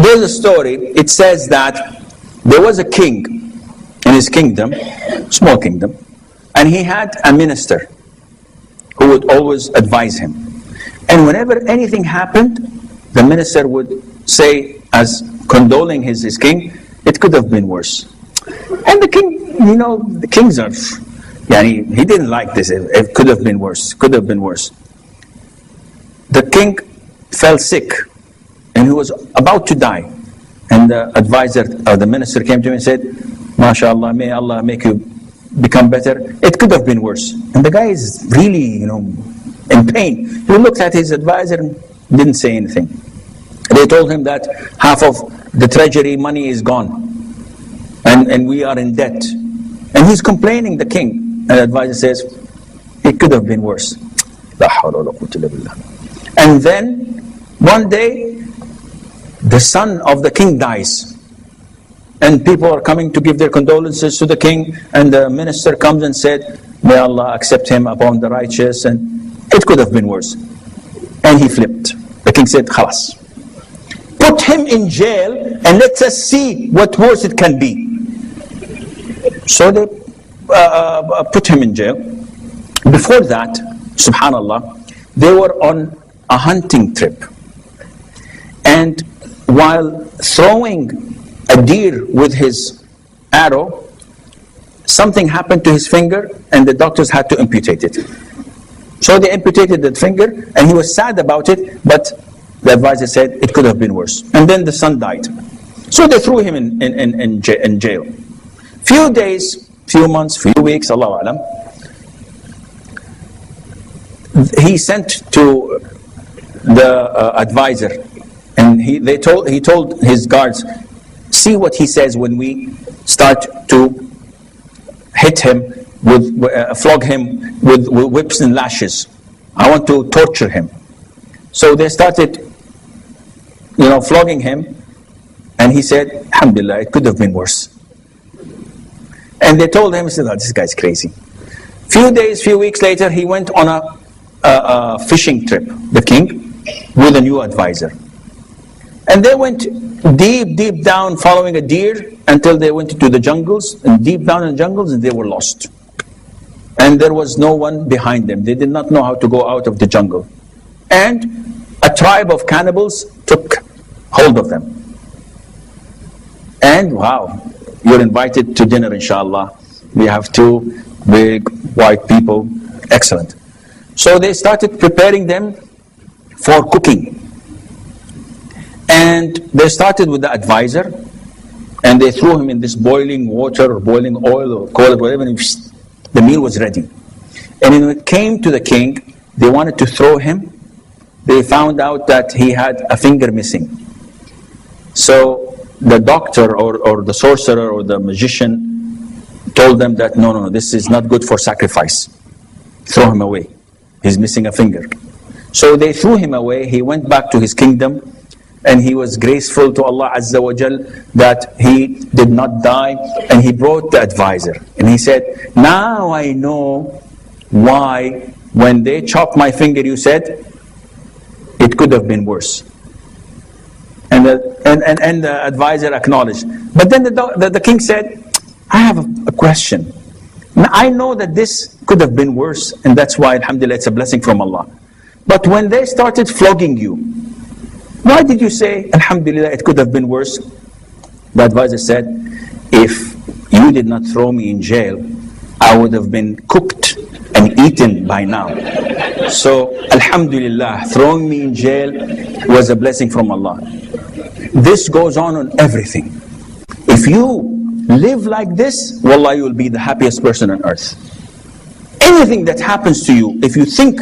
there's a story. It says that there was a king in his kingdom, small kingdom, and he had a minister who would always advise him. And whenever anything happened, the minister would say, as condoling his king, it could have been worse. And the king, the kings are, he didn't like this. It could have been worse. Could have been worse. The king fell sick, and he was about to die. And the advisor, or the minister, came to him and said, MashaAllah, may Allah make you become better. It could have been worse. And the guy is really, in pain. He looked at his advisor and didn't say anything. They told him that half of the treasury money is gone. And we are in debt. And he's complaining, the king. And the advisor says, it could have been worse. And then, one day, the son of the king dies. And people are coming to give their condolences to the king. And the minister comes and said, may Allah accept him upon the righteous. And it could have been worse. And he flipped. The king said, khalas. Put him in jail and let us see what worse it can be. So they put him in jail. Before that, subhanallah, they were on a hunting trip. And while throwing a deer with his arrow, something happened to his finger and the doctors had to amputate it. So they amputated the finger and he was sad about it, but the advisor said it could have been worse. And then the son died. So they threw him in jail. Few days, few months, few weeks, Allahu Alam, he sent to the advisor, and he told his guards, see what he says when we start to hit him flog him with whips and lashes. I want to torture him. So they started, flogging him, and he said, alhamdulillah, it could have been worse. And they told him, he said, oh, this guy's crazy. Few weeks later, he went on a fishing trip, the king, with a new advisor. And they went deep down following a deer until they went into the jungles, and deep down in the jungles, and they were lost. And there was no one behind them. They did not know how to go out of the jungle. And a tribe of cannibals took hold of them. And wow, you're invited to dinner, inshallah. We have two big white people. Excellent. So they started preparing them for cooking. And they started with the advisor, and they threw him in this boiling water or boiling oil or call it whatever, and the meal was ready. And when it came to the king, they wanted to throw him. They found out that he had a finger missing. So the doctor or the sorcerer or the magician told them that no, this is not good for sacrifice. Throw him away. He's missing a finger. So they threw him away. He went back to his kingdom, and he was graceful to Allah Azza wa Jal that he did not die, and he brought the advisor. And he said, now I know why when they chopped my finger you said it could have been worse. And the advisor acknowledged. But then the king said, I have a question. Now, I know that this could have been worse, and that's why, alhamdulillah, it's a blessing from Allah. But when they started flogging you, why did you say, alhamdulillah, it could have been worse? The advisor said, if you did not throw me in jail, I would have been cooked and eaten by now. So, alhamdulillah, throwing me in jail was a blessing from Allah. This goes on everything. If you live like this, wallah, you will be the happiest person on earth. Anything that happens to you, if you think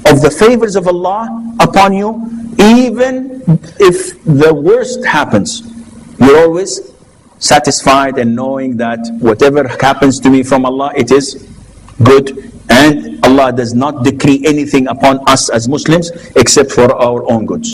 of the favors of Allah upon you, even if the worst happens, you're always satisfied and knowing that whatever happens to me from Allah, it is good. And Allah does not decree anything upon us as Muslims except for our own goods.